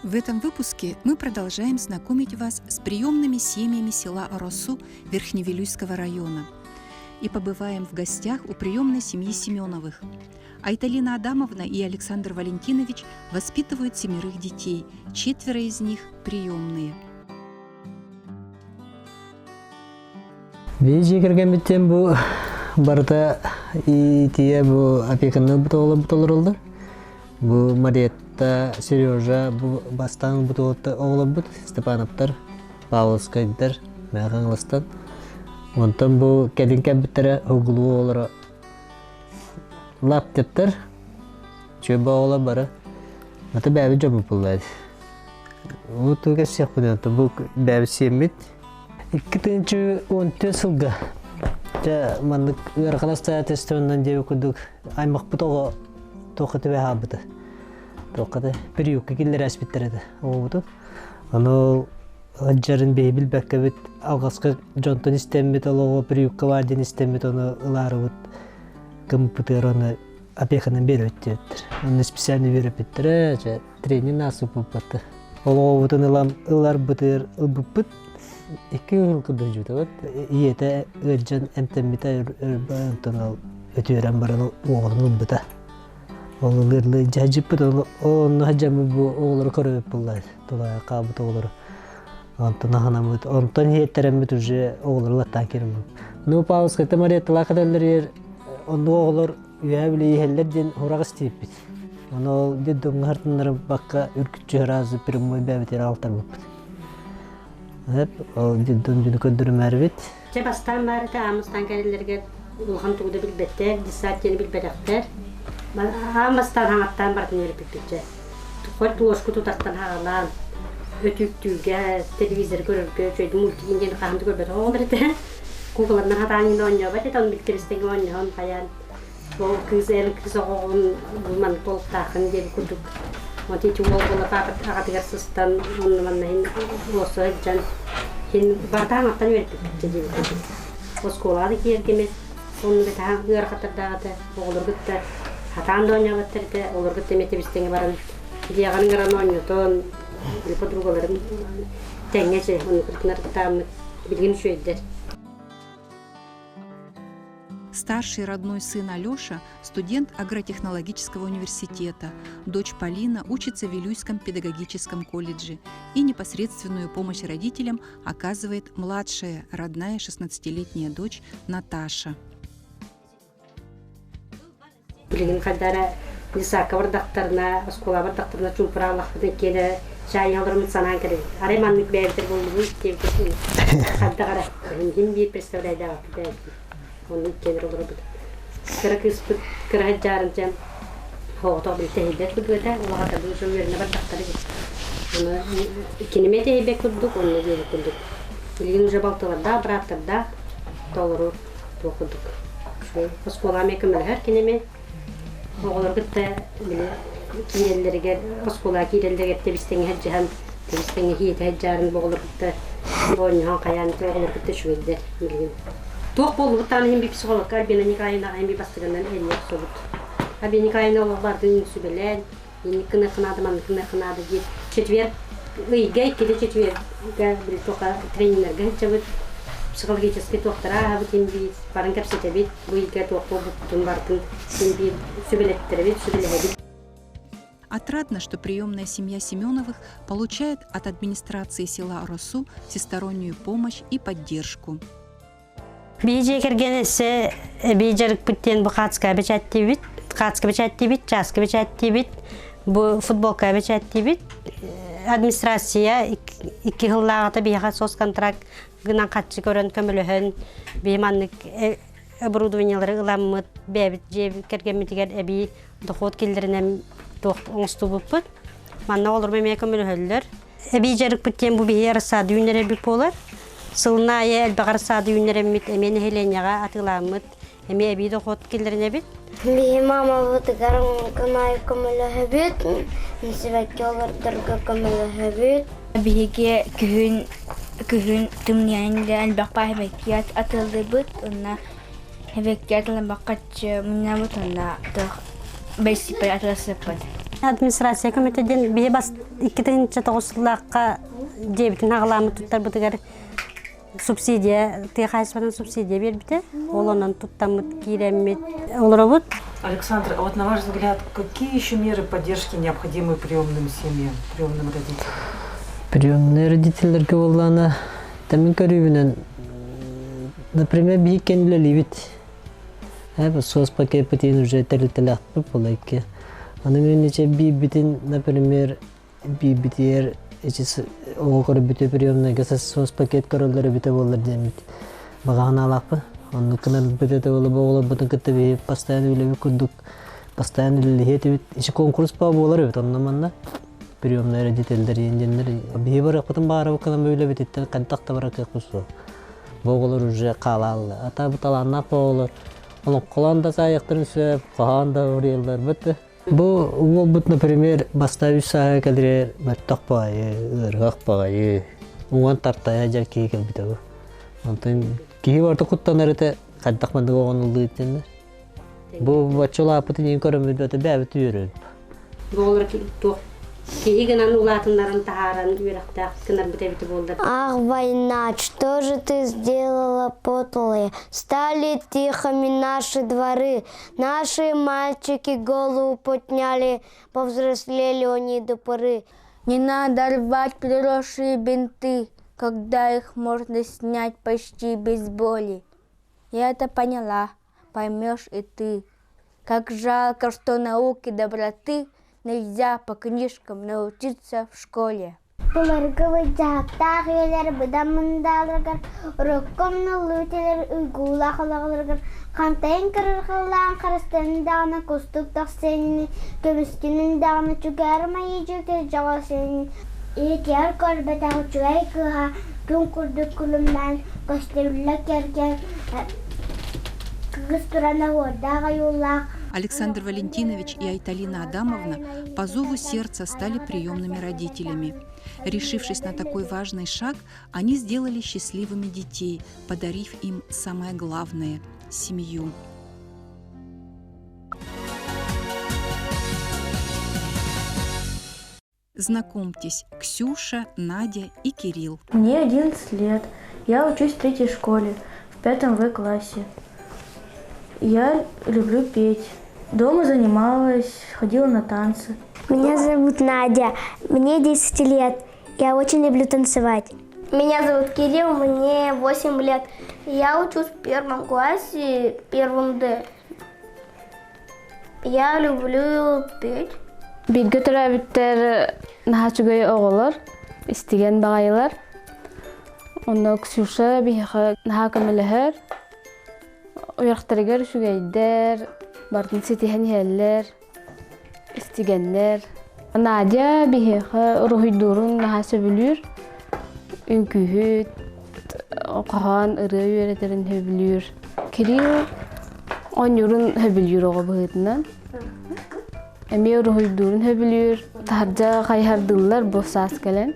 В этом выпуске мы продолжаем знакомить вас с приемными семьями села Оросу Верхневилюйского района и побываем в гостях у приемной семьи Семеновых. Айталина Адамовна и Александр Валентинович воспитывают 7 детей, 4 из них приемные. Бейжи кіргенбеттен бұл барда итие бұл опеканы бұтолар олды. Бұл Мариетта, Сережа, бұл бастан бұтолы оғылы бұд, Степановтар, Павловскайдар, Мәғанлыстан. Онтан бұл кәдін кәбіттері ұғылу олары лаптептер, чөбі оғылы бары. Аты бәбі жамы бұллайды. Бұл тұға сек бұдан, бұл бәбі семет. 2014 жылға мандық ұрқаласта тестуінен деу күдік аймақ бұтоғы тоқыты бәй абыды. Тоқыты бір үйкі келдер әспеттереді. Оғыды. Оны ғаджарын бейбіл бәккі бүт алғасқы жонтын істемет, олығы бір үйкі варден істемет, оны ұлары бұт кім бұтыр оны апекынан бері өтті өттір. Оны специальный беріп өттірі, тренинг насып бұппаты. Олығы бұтын ұлар бұтыр ұлбұппыт. 2 yıl kadar juta iyete ölcan entemita örbantonal ötüren baran oğlunu bıta. Oğullarla cacip bıta onu hacamı bu oğulları koruyup bullar. Dolaya kabut oğulları. Ondan hanamut ondan hiyetlerim bütüce oğulları lattan kerim. Nu paus kete Marietta lakadeller yer onu oğullar üyevli yihellerden horak isteyip bit. Onu dedim hartınları bakka ürkütçü razı primoy bebetir altar bu. Hep o dün köndürüm erbit. Bastan var da amastan gelirlerge ulhan tuğda bilbette, disatiyeni bilbedekler. Amastan hangattan barkın yeri bilbette. Tukol tuğuşku tutartan hağalan, ötüktüğe, televizör görürge, şöyle multi-indiyeni kahamdı görbet. Onları da Google'dan hatanın oynuyor, bat on bilkiristeki oynuyor, kayan. O kız elin kız oğun bulman toluk takın diye kurduk. Mati cuma bola papat agak sistem mana hin bosor jan hin barang apa ni jadi sekolah di kiri kami pun betah luar kata dah olur kita hatan doanya betul ke olur kita mesti bisting barang dia kan ngeran onyo ton lipat rugolar tengah sih untuk kita bikin sudah. Старший родной сын Алёша – студент агротехнологического университета. Дочь Полина учится в Вилюйском педагогическом колледже. И непосредственную помощь родителям оказывает младшая, родная 16-летняя дочь Наташа. Билген кадара лисака бардактарына, школа бардактарына чумпыралах бекеле чай алырмын санан керек. Ареманник бәйтер болды деп кеткен. Каддагара хим бир представляйда бәйтер. Onu kenara olabilir. Kırık kırıcıların cem hoğda bir tehlikeli bir göde Allah'a da bu şöyle ne baktarı. Onu ikinime tehlikeli kurduk onu diye kurduk. Bilgin jabaltılar da bıraktır da doğru okuduk. Şöyle oskola mekemmel her kineme oğullar gitti bile kirelleri gel oskola kirelleri gitti bistenge haccan bistenge hiyet haccarın oğullar gitti. Oynayan kayan oğullar gitti şöyle bilgin. Tuh bolu tane hem bir psikolog var, beni nikahına hem bir bastırgandan elli soğut. Abi nikahına oğullardan yüksü belen, yeni kına kınadı diye çetver, gay kedi çetver, bir toka trenerler gay çabuk psikolojik doktora, abi hem bir paran kapsite bit, bu ilk toka butun varken hem bir sübelettere bit, sübelehedi. Отрадно, что приемная семья Семеновых получает от администрации села Оросу всестороннюю помощь и поддержку. Бейже кергенесе бейжерик бүттен бу катска бечатти бит, жаска бечатти бит, бу футболка бечатти бит. Администрация 2 жылларда бияга сос контракт гынан катчы көрөн көмөлөһөн бейманлык оборудованиялары ыламмыт бебит же кергенметигер эби доход келдеринен оңсту буппут. Манна олор меме көмөлөһөллөр. Бейжерик бүттен бу бияр сады үннере бик болар. Сылна я элбагар сады юнеремит эмени хеленяга атыламыт эми эбидо хот келдерине бит. Би мама бутгарым канай камала хабит, нисбет ялгар дырга камала хабит. Биге күн тымнянда элбак пахбекят атылды бит, онна хебекят элбакач мына бутонда тох бесипе атылсыпыт. администрация комитетен бие бас 2009 дебитин агаламы туттар бутыгар субсидия, техасвадан субсидия бербите. Олонан туттамыт киреммит олоробут. Александр, а вот на ваш взгляд, какие еще меры поддержки необходимы приемным семьям, приемным родителям? Приемные родительлерге боллана тамин көрүбүнөн, например, бийкен ливит. Сос пакет патин уже терилтелак полайке. Анымен бибитин, например, бибитер оғыр бүте приемный гасас сос пакет королдары бүте болар демит. Багана алакпы. Он канал бүте болы бола бүтүн кытты постоянно үлеби күрдүк. Постоянно үлеби бит. Иши конкурс па болар бит оннан манда. Приемный родительдер ендендер бие бар кытын бары канал үлеби биттен кантакта бар кыйкусу. Боголор уже калал. Ата буталанна болу. Onun kolanda sayıktırın söp, kahanda vuruyorlar bitti. Bu olbut, например, bastavi saha kadar battak payı, ırgak payı, uğan tartaya jar ki kelbite bu. Ondan ki vardı kuttanları da kaddak mandı oğanıldığı için. Bu başçola apıtın en körümüdü öte bäbit yürüp. Doğru ki Кигенан улатыннарын тааран үйрәктәк кынар бите булды. Ах, война, что же ты сделала, подлая? Стали тихими наши дворы, наши мальчики голову подняли, повзрослели они до поры. Не надо рвать приросшие бинты, когда их можно снять почти без боли. Я это поняла, поймешь и ты. Как жалко, что науки доброты нельзя по книжкам научиться в школе. Кантайын кырырғылан қарыстарын дағына көстік тақсенini, көміскінің дағына чүгәрі майы жүкті жағасенini. Екер көрбетағы чүгәй кыға, күн күрдік күліммен көстерлік ерген кығыз тұрана ордаға юллақ. Александр Валентинович и Айталина Адамовна по зову сердца стали приемными родителями. Решившись на такой важный шаг, они сделали счастливыми детей, подарив им самое главное – семью. Знакомьтесь, Ксюша, Надя и Кирилл. Мне 11 лет. Я учусь в 3-й школе, в 5 В классе. Я люблю петь. Дома занималась, ходила на танцы. Меня зовут Надя, мне 10 лет. Я очень люблю танцевать. Меня зовут Кирилл, мне 8 лет. Я учусь в 1 классе, 1 Д. Я люблю петь. Билге төрәбиттер нахачугай оғылар, истеген бағайлар. Оны Ксюша бихе наха көмеләһәр. Уяқтарыгар шугайдар, бартын сетиһен хәлләр, истегеннәр. Надя бихе рухидурун наха сөбүлүр. Үнкүһүт, оқаһан ыры үйрәтерин хөбүлүр. Кирилл онюрун хөбүлүр оғы быһытынан. Эми рухидурун хөбүлүр. Таржа кайһардылар босас келен.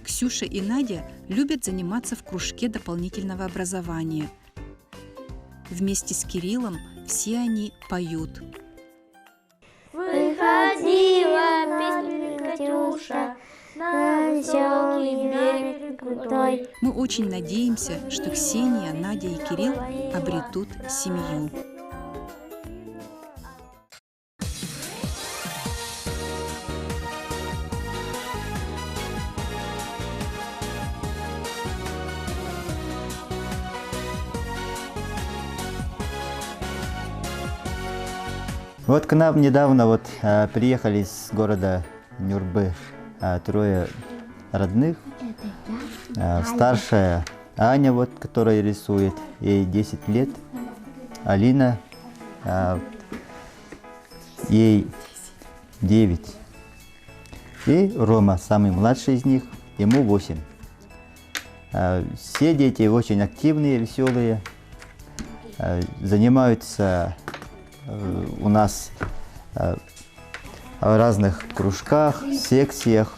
Ксюша и Надя любят заниматься в кружке дополнительного образования. Вместе с Кириллом все они поют. Выходила песня Катюша на веселый берег крутой. Мы очень надеемся, что Ксения, Надя и Кирилл обретут семью. Вот к нам недавно приехали из города Нюрбы 3 родных. Старшая Аня, которая рисует, ей 10 лет. Алина, ей 9. И Рома, самый младший из них, ему 8. Все дети очень активные, веселые, занимаются у нас в разных кружках, секциях,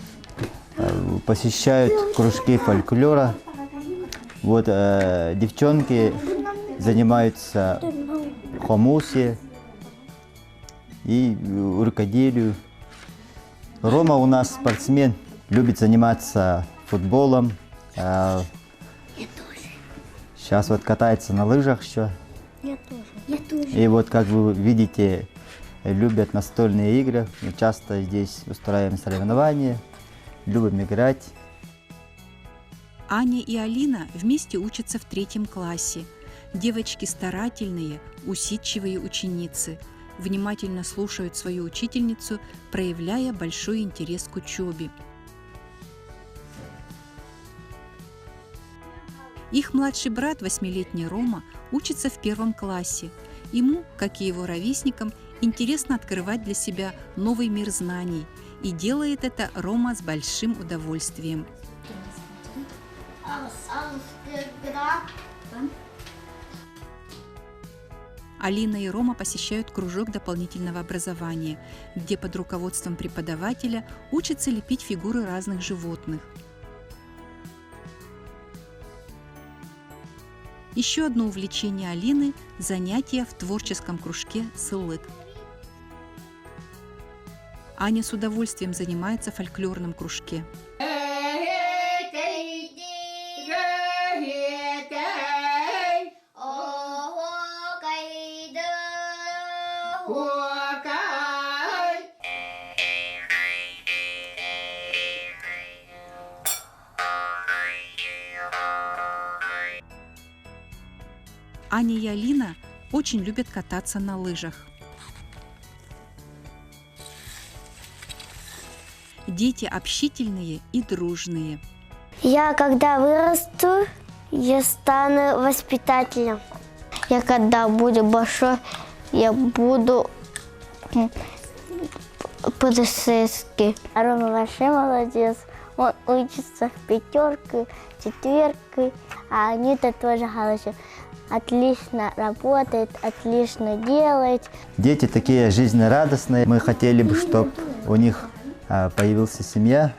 посещают кружки фольклора. Девчонки занимаются в хомусе, и рукоделию. Рома у нас спортсмен, любит заниматься футболом. Сейчас вот катается на лыжах еще. Я тоже. И вот, как вы видите, любят настольные игры. Мы часто здесь устраиваем соревнования, любим играть. Аня и Алина вместе учатся в 3 классе. Девочки старательные, усидчивые ученицы. Внимательно слушают свою учительницу, проявляя большой интерес к учебе. Их младший брат, 8-летний Рома, учится в 1 классе. Ему, как и его ровесникам, интересно открывать для себя новый мир знаний. И делает это Рома с большим удовольствием. Алина и Рома посещают кружок дополнительного образования, где под руководством преподавателя учатся лепить фигуры разных животных. Еще одно увлечение Алины – занятия в творческом кружке «Сылык». Аня с удовольствием занимается в фольклорном кружке. Аня и Алина очень любят кататься на лыжах. Дети общительные и дружные. Я когда вырасту, я стану воспитателем. Я когда буду большой, я буду полицейский. Рома вообще молодец. Он учится в 5, 4, а Анита тоже хорошо. Отлично работает, отлично делает. Дети такие жизнерадостные. Мы хотели бы, чтобы у них появилась семья.